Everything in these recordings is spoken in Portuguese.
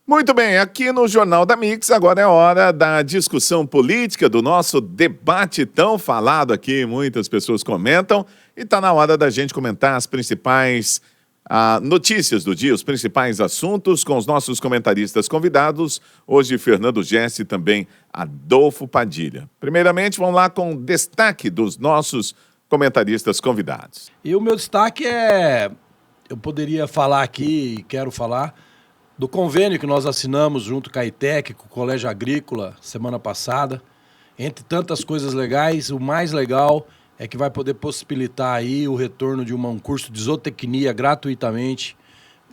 Muito bem, aqui no Jornal da Mix, agora é hora da discussão política, do nosso debate tão falado aqui, muitas pessoas comentam, e está na hora da gente comentar as principais notícias do dia, os principais assuntos com os nossos comentaristas convidados, hoje Fernando Gessi e também Adolfo Padilha. Primeiramente, vamos lá com o destaque dos nossos comentaristas convidados. E o meu destaque eu poderia falar aqui, e quero falar, do convênio que nós assinamos junto com a ITEC, com o Colégio Agrícola, semana passada. Entre tantas coisas legais, o mais legal é que vai poder possibilitar aí o retorno de um curso de zootecnia gratuitamente,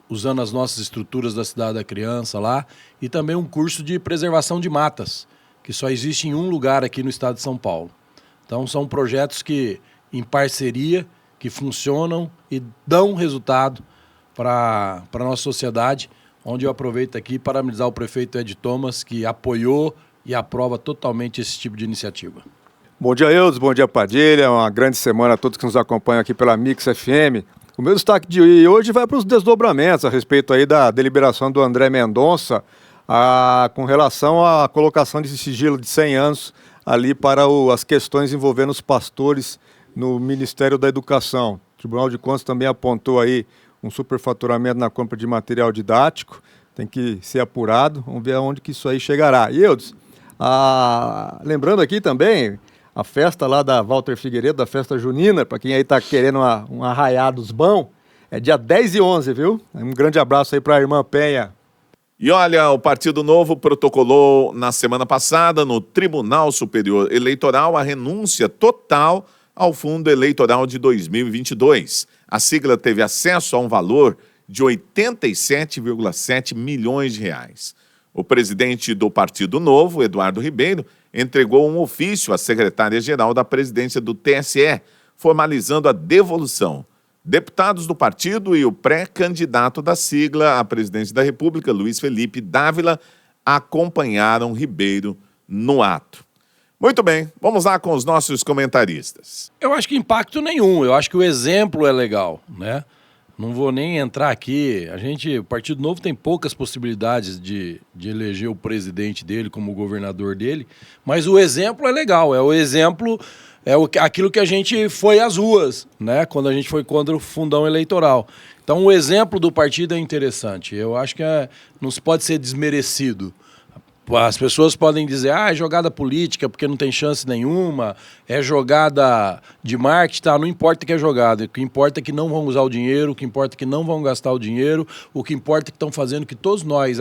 usando as nossas estruturas da Cidade da Criança lá, e também um curso de preservação de matas, que só existe em um lugar aqui no estado de São Paulo. Então são projetos que, em parceria, que funcionam e dão resultado para a nossa sociedade, onde eu aproveito aqui para parabenizar o prefeito Ed Thomas, que apoiou e aprova totalmente esse tipo de iniciativa. Bom dia, Eudes, bom dia, Padilha, uma grande semana a todos que nos acompanham aqui pela Mix FM. O meu destaque de hoje vai para os desdobramentos a respeito aí da deliberação do André Mendonça com relação à colocação de sigilo de 100 anos ali para as questões envolvendo os pastores no Ministério da Educação. O Tribunal de Contas também apontou aí um superfaturamento na compra de material didático, tem que ser apurado, vamos ver aonde que isso aí chegará. E Eudes, lembrando aqui também, a festa lá da Walter Figueiredo, da festa junina, para quem aí está querendo um arraiados bom, é dia 10 e 11, viu? Um grande abraço aí para a irmã Penha. E olha, o Partido Novo protocolou na semana passada no Tribunal Superior Eleitoral a renúncia total ao fundo eleitoral de 2022. A sigla teve acesso a um valor de 87,7 milhões de reais. O presidente do Partido Novo, Eduardo Ribeiro, entregou um ofício à secretária-geral da presidência do TSE, formalizando a devolução. Deputados do partido e o pré-candidato da sigla à presidência da República, Luiz Felipe Dávila, acompanharam Ribeiro no ato. Muito bem, vamos lá com os nossos comentaristas. Eu acho que impacto nenhum, eu acho que o exemplo é legal, né? Não vou nem entrar aqui, o Partido Novo tem poucas possibilidades de eleger o presidente dele como governador dele, mas o exemplo é legal, aquilo que a gente foi às ruas, né? Quando a gente foi contra o fundão eleitoral. Então o exemplo do partido é interessante, eu acho que não se pode ser desmerecido. As pessoas podem dizer, é jogada política porque não tem chance nenhuma, é jogada de marketing, tá? Não importa que é jogada, o que importa é que não vão usar o dinheiro, o que importa é que não vão gastar o dinheiro, o que importa é que estão fazendo que todos nós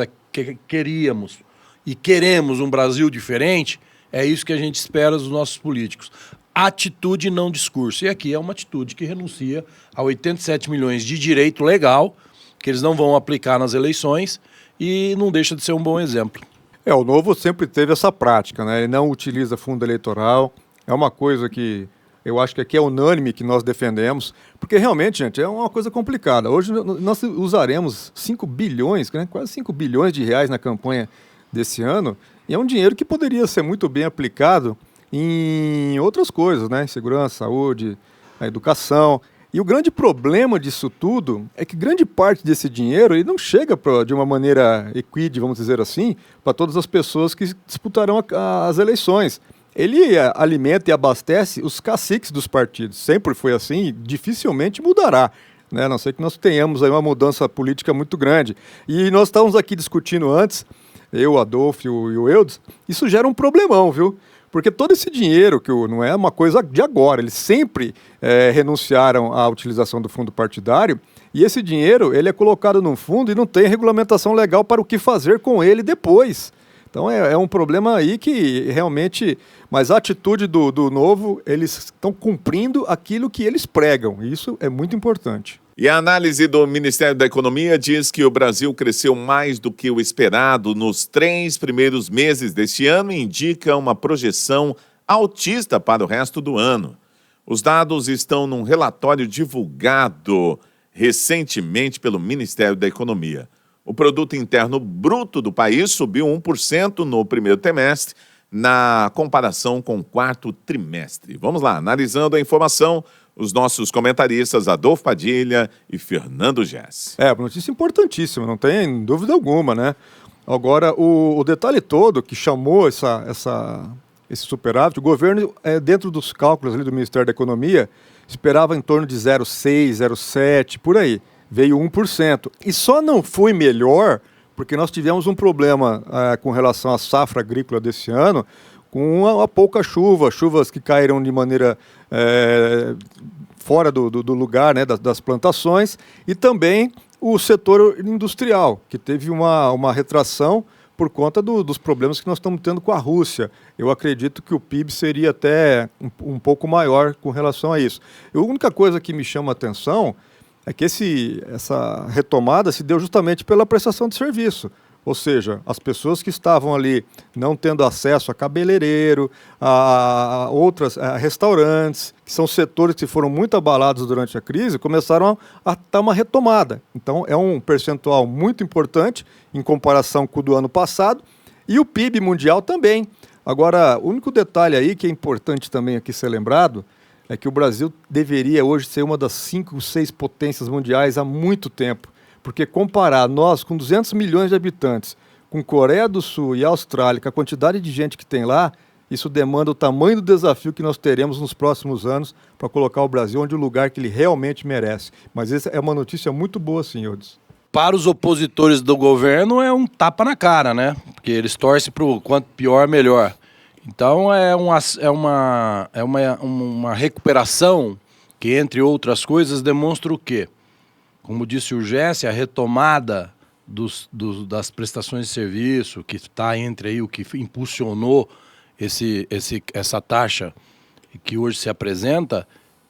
queríamos e queremos um Brasil diferente, é isso que a gente espera dos nossos políticos. Atitude, não discurso. E aqui é uma atitude que renuncia a 87 milhões de direito legal, que eles não vão aplicar nas eleições, e não deixa de ser um bom exemplo. O Novo sempre teve essa prática, né? Ele não utiliza fundo eleitoral, é uma coisa que eu acho que aqui é unânime que nós defendemos, porque realmente, gente, é uma coisa complicada. Hoje nós usaremos 5 bilhões, né? Quase 5 bilhões de reais na campanha desse ano, e é um dinheiro que poderia ser muito bem aplicado em outras coisas, né? Segurança, saúde, a educação. E o grande problema disso tudo é que grande parte desse dinheiro ele não chega de uma maneira equídea, vamos dizer assim, para todas as pessoas que disputarão as eleições. Ele alimenta e abastece os caciques dos partidos. Sempre foi assim e dificilmente mudará, né? A não ser que nós tenhamos aí uma mudança política muito grande. E nós estávamos aqui discutindo antes, eu, Adolfo e o Eudes, isso gera um problemão, viu? Porque todo esse dinheiro, que não é uma coisa de agora, eles sempre renunciaram à utilização do fundo partidário, e esse dinheiro ele é colocado num fundo e não tem regulamentação legal para o que fazer com ele depois. Então é um problema aí que realmente... Mas a atitude do Novo, eles estão cumprindo aquilo que eles pregam, e isso é muito importante. E a análise do Ministério da Economia diz que o Brasil cresceu mais do que o esperado nos 3 primeiros meses deste ano e indica uma projeção altista para o resto do ano. Os dados estão num relatório divulgado recentemente pelo Ministério da Economia. O produto interno bruto do país subiu 1% no primeiro trimestre, na comparação com o quarto trimestre. Vamos lá, analisando a informação, os nossos comentaristas Adolfo Padilha e Fernando Gessi. Notícia importantíssima, não tem dúvida alguma, né? Agora, o detalhe todo que chamou esse superávit, o governo, dentro dos cálculos ali do Ministério da Economia, esperava em torno de 0,6, 0,7, por aí. Veio 1%. E só não foi melhor porque nós tivemos um problema com relação à safra agrícola desse ano, com a pouca chuva, chuvas que caíram de maneira fora do lugar, né, das plantações, e também o setor industrial, que teve uma retração por conta dos problemas que nós estamos tendo com a Rússia. Eu acredito que o PIB seria até um pouco maior com relação a isso. A única coisa que me chama a atenção é que essa retomada se deu justamente pela prestação de serviço. Ou seja, as pessoas que estavam ali não tendo acesso a cabeleireiro, a restaurantes, que são setores que foram muito abalados durante a crise, começaram a dar uma retomada. Então, é um percentual muito importante em comparação com o do ano passado, e o PIB mundial também. Agora, o único detalhe aí que é importante também aqui ser lembrado é que o Brasil deveria hoje ser uma das 5, 6 potências mundiais há muito tempo. Porque comparar nós com 200 milhões de habitantes, com Coreia do Sul e Austrália, com a quantidade de gente que tem lá, isso demanda o tamanho do desafio que nós teremos nos próximos anos para colocar o Brasil onde o lugar que ele realmente merece. Mas essa é uma notícia muito boa, sim, Eudes. Para os opositores do governo é um tapa na cara, né? Porque eles torcem para o quanto pior, melhor. Então é uma recuperação que, entre outras coisas, demonstra o quê? Como disse o Jesse, a retomada das prestações de serviço, que está entre aí o que impulsionou essa taxa que hoje se apresenta,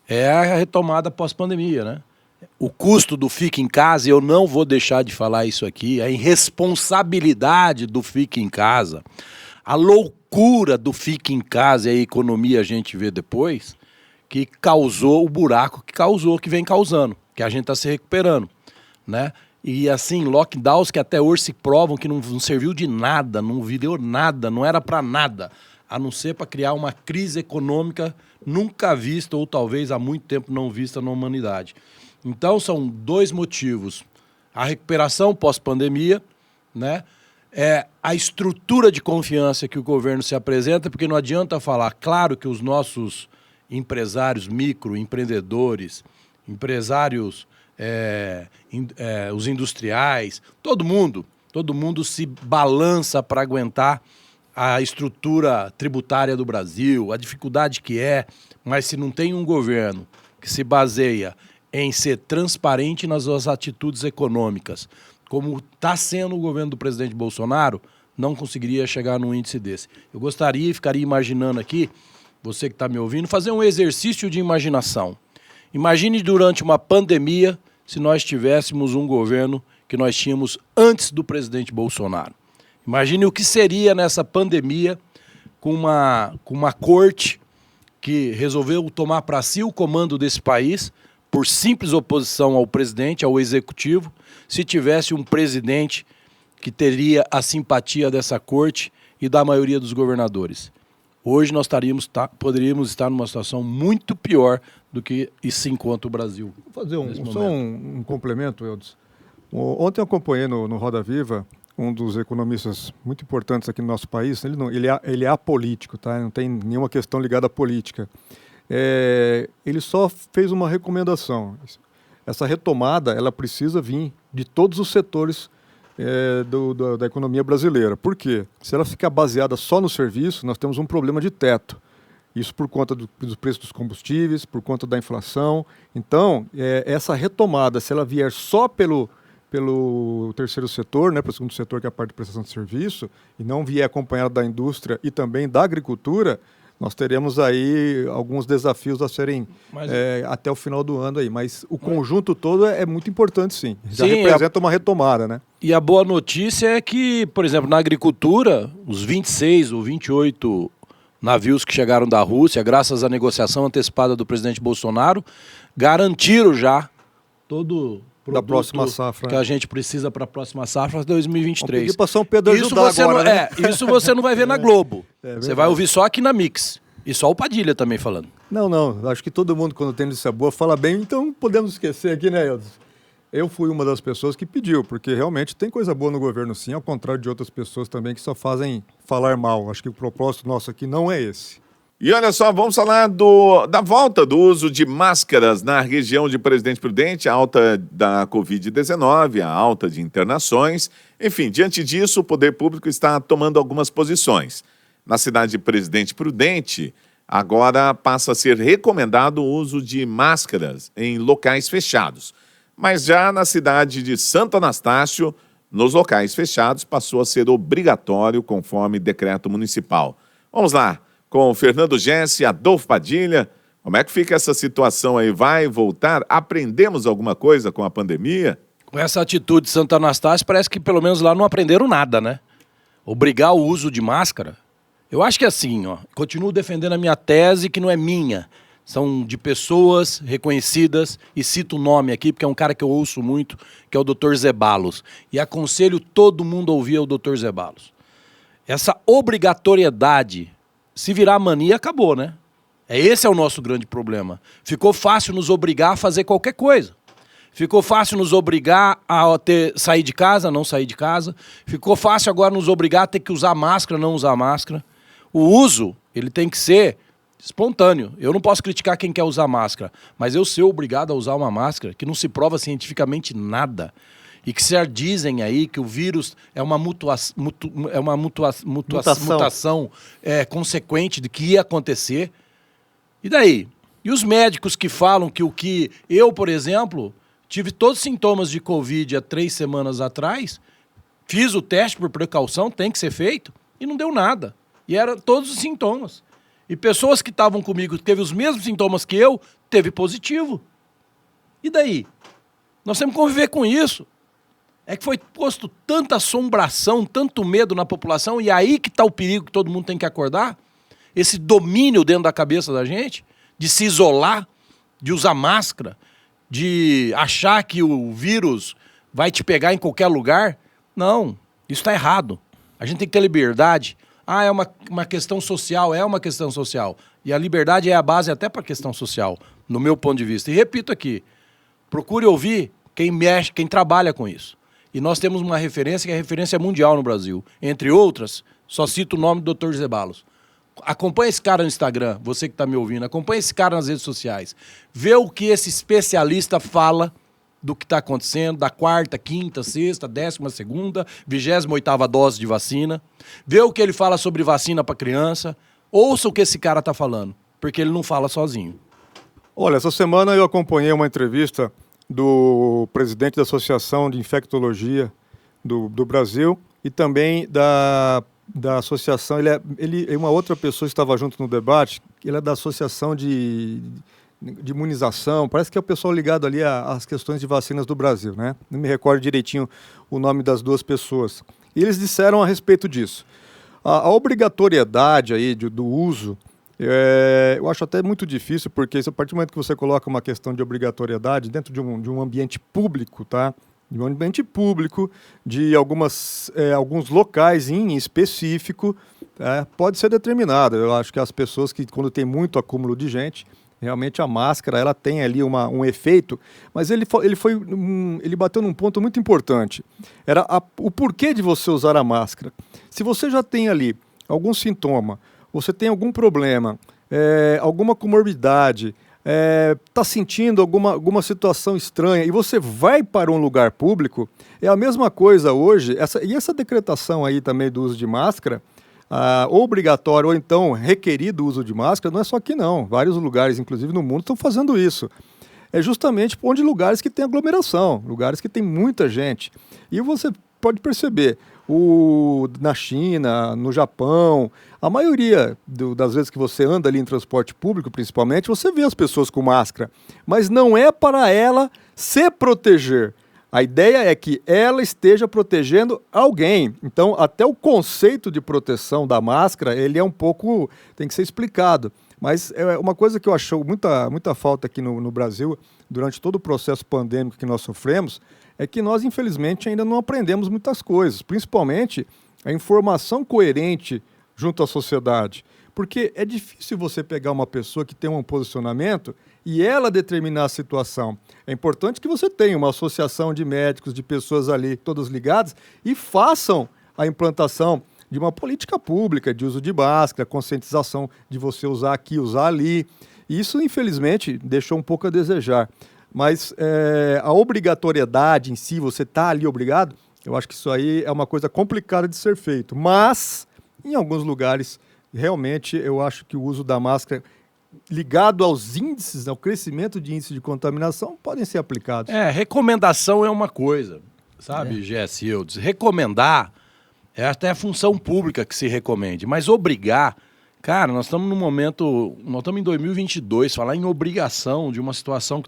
é a retomada pós-pandemia, né? O custo do Fica em Casa, e eu não vou deixar de falar isso aqui, a irresponsabilidade do Fica em Casa, a loucura do Fica em Casa e a economia a gente vê depois, que causou o buraco que vem causando, que a gente está se recuperando, né? E assim, lockdowns que até hoje se provam que não serviu de nada, não virou nada, não era para nada, a não ser para criar uma crise econômica nunca vista ou talvez há muito tempo não vista na humanidade. Então são dois motivos: a recuperação pós-pandemia, né? A estrutura de confiança que o governo se apresenta, porque não adianta falar, claro que os nossos empresários, microempreendedores, empresários, os industriais, todo mundo se balança para aguentar a estrutura tributária do Brasil, a dificuldade que mas se não tem um governo que se baseia em ser transparente nas suas atitudes econômicas, como está sendo o governo do presidente Bolsonaro, não conseguiria chegar num índice desse. Eu gostaria e ficaria imaginando aqui, você que está me ouvindo, fazer um exercício de imaginação. Imagine durante uma pandemia se nós tivéssemos um governo que nós tínhamos antes do presidente Bolsonaro. Imagine o que seria nessa pandemia com uma corte que resolveu tomar para si o comando desse país por simples oposição ao presidente, ao executivo, se tivesse um presidente que teria a simpatia dessa corte e da maioria dos governadores. Hoje nós poderíamos estar numa situação muito pior do que se encontra o Brasil. Vou fazer um complemento, Eudes. Ontem eu acompanhei no Roda Viva um dos economistas muito importantes aqui no nosso país. Ele é apolítico, tá? Não tem nenhuma questão ligada à política. Ele só fez uma recomendação. Essa retomada ela precisa vir de todos os setores da economia brasileira. Por quê? Se ela ficar baseada só no serviço, nós temos um problema de teto. Isso por conta dos preços dos combustíveis, por conta da inflação. Então, essa retomada, se ela vier só pelo terceiro setor, né, pelo segundo setor, que é a parte de prestação de serviço, e não vier acompanhado da indústria e também da agricultura, nós teremos aí alguns desafios a serem até o final do ano aí. Mas o conjunto todo é muito importante, sim. Já representa uma retomada, né? E a boa notícia é que, por exemplo, na agricultura, os 26 ou 28 navios que chegaram da Rússia, graças à negociação antecipada do presidente Bolsonaro, garantiram já todo produto da próxima safra que a gente precisa para a próxima safra 2023. Vamos pedir para São Pedro ajudar agora, né? Isso você não vai ver na Globo. Você vai ouvir só aqui na Mix. E só o Padilha também falando. Não. Acho que todo mundo, quando tem notícia boa, fala bem. Então podemos esquecer aqui, né, Eudes? Eu fui uma das pessoas que pediu, porque realmente tem coisa boa no governo sim, ao contrário de outras pessoas também que só fazem falar mal. Acho que o propósito nosso aqui não é esse. E olha só, vamos falar da volta do uso de máscaras na região de Presidente Prudente, a alta da Covid-19, a alta de internações. Enfim, diante disso, o poder público está tomando algumas posições. Na cidade de Presidente Prudente, agora passa a ser recomendado o uso de máscaras em locais fechados. Mas já na cidade de Santo Anastácio, nos locais fechados, passou a ser obrigatório conforme decreto municipal. Vamos lá, com o Fernando Jesse, Adolfo Padilha. Como é que fica essa situação aí? Vai voltar? Aprendemos alguma coisa com a pandemia? Com essa atitude de Santo Anastácio, parece que pelo menos lá não aprenderam nada, né? Obrigar o uso de máscara. Eu acho que é assim, ó, continuo defendendo a minha tese, que não é minha. São de pessoas reconhecidas, e cito o nome aqui, porque é um cara que eu ouço muito, que é o Dr. Zeballos. E aconselho todo mundo a ouvir o Dr. Zeballos. Essa obrigatoriedade, se virar mania, acabou, né? Esse é o nosso grande problema. Ficou fácil nos obrigar a fazer qualquer coisa. Ficou fácil nos obrigar a sair de casa, não sair de casa. Ficou fácil agora nos obrigar a ter que usar máscara, não usar máscara. O uso, ele tem que ser espontâneo. Eu não posso criticar quem quer usar máscara, mas eu ser obrigado a usar uma máscara que não se prova cientificamente nada e que já dizem aí que o vírus é uma mutação consequente de que ia acontecer. E daí? E os médicos que falam que o que eu, por exemplo, tive todos os sintomas de Covid há 3 semanas atrás, fiz o teste por precaução, tem que ser feito, e não deu nada. E eram todos os sintomas. E pessoas que estavam comigo, que teve os mesmos sintomas que eu, teve positivo. E daí? Nós temos que conviver com isso. É que foi posto tanta assombração, tanto medo na população, e aí que está o perigo que todo mundo tem que acordar. Esse domínio dentro da cabeça da gente, de se isolar, de usar máscara, de achar que o vírus vai te pegar em qualquer lugar. Não, isso está errado. A gente tem que ter liberdade. Ah, é uma questão social, é uma questão social. E a liberdade é a base até para a questão social, no meu ponto de vista. E repito aqui, procure ouvir quem mexe, quem trabalha com isso. E nós temos uma referência que é a referência mundial no Brasil. Entre outras, só cito o nome do Dr. Zeballos. Acompanhe esse cara no Instagram, você que está me ouvindo, acompanhe esse cara nas redes sociais. Vê o que esse especialista fala do que está acontecendo, da 4ª, 5ª, 6ª, 12ª, 28ª dose de vacina. Vê o que ele fala sobre vacina para criança. Ouça o que esse cara está falando, porque ele não fala sozinho. Olha, essa semana eu acompanhei uma entrevista do presidente da Associação de Infectologia do Brasil e também da associação, uma outra pessoa estava junto no debate, ele é da Associação de imunização, parece que é o pessoal ligado ali às questões de vacinas do Brasil, né? Não me recordo direitinho o nome das duas pessoas. E eles disseram a respeito disso. A obrigatoriedade aí do uso, eu acho até muito difícil, porque a partir do momento que você coloca uma questão de obrigatoriedade dentro de um ambiente público, tá? De um ambiente público, de alguns locais em específico, pode ser determinado. Eu acho que as pessoas que, quando tem muito acúmulo de gente, realmente a máscara ela tem ali um efeito, mas ele bateu num ponto muito importante. Era o porquê de você usar a máscara. Se você já tem ali algum sintoma, você tem algum problema, alguma comorbidade, está sentindo alguma situação estranha e você vai para um lugar público, é a mesma coisa hoje. Essa decretação aí também do uso de máscara, obrigatório ou então requerido o uso de máscara, não é só aqui não. Vários lugares, inclusive no mundo, estão fazendo isso. É justamente onde lugares que tem aglomeração, lugares que tem muita gente. E você pode perceber, na China, no Japão, a maioria das vezes que você anda ali em transporte público, principalmente, você vê as pessoas com máscara. Mas não é para ela se proteger. A ideia é que ela esteja protegendo alguém. Então, até o conceito de proteção da máscara, ele é tem que ser explicado. Mas é uma coisa que eu acho muita falta aqui no Brasil, durante todo o processo pandêmico que nós sofremos, é que nós, infelizmente, ainda não aprendemos muitas coisas, principalmente a informação coerente junto à sociedade. Porque é difícil você pegar uma pessoa que tem um posicionamento e ela determinar a situação. É importante que você tenha uma associação de médicos, de pessoas ali, todas ligadas, e façam a implantação de uma política pública de uso de máscara, conscientização de você usar aqui, usar ali. Isso, infelizmente, deixou um pouco a desejar. Mas a obrigatoriedade em si, você está ali obrigado, eu acho que isso aí é uma coisa complicada de ser feito. Mas, em alguns lugares, realmente, eu acho que o uso da máscara ligado aos índices, ao crescimento de índice de contaminação, podem ser aplicados. Recomendação é uma coisa, sabe, Jesse Eudes? Recomendar é até a função pública que se recomende, mas obrigar, cara, nós estamos num momento, nós estamos em 2022, falar em obrigação de uma situação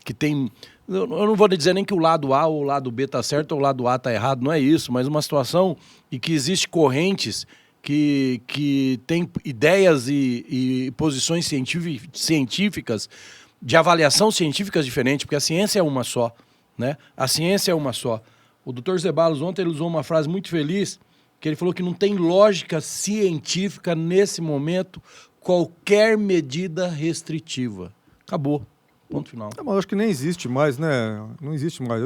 que tem, eu não vou dizer nem que o lado A ou o lado B está certo ou o lado A está errado, não é isso, mas uma situação em que existe correntes que tem ideias e posições científicas, de avaliação científicas diferentes, porque a ciência é uma só, né? A ciência é uma só. O Dr. Zeballos ontem ele usou uma frase muito feliz, que ele falou que não tem lógica científica nesse momento qualquer medida restritiva. Acabou. Ponto final. Mas eu acho que nem existe mais, né? Não existe mais.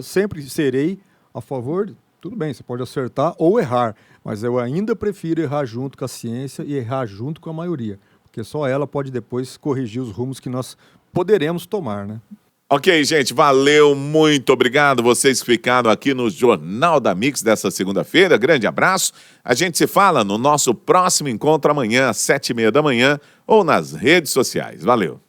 Sempre serei a favor. Tudo bem, você pode acertar ou errar, mas eu ainda prefiro errar junto com a ciência e errar junto com a maioria, porque só ela pode depois corrigir os rumos que nós poderemos tomar, né? Ok, gente, valeu, muito obrigado vocês que ficaram aqui no Jornal da Mix dessa segunda-feira. Grande abraço. A gente se fala no nosso próximo encontro amanhã, às 7h30 da manhã, ou nas redes sociais. Valeu.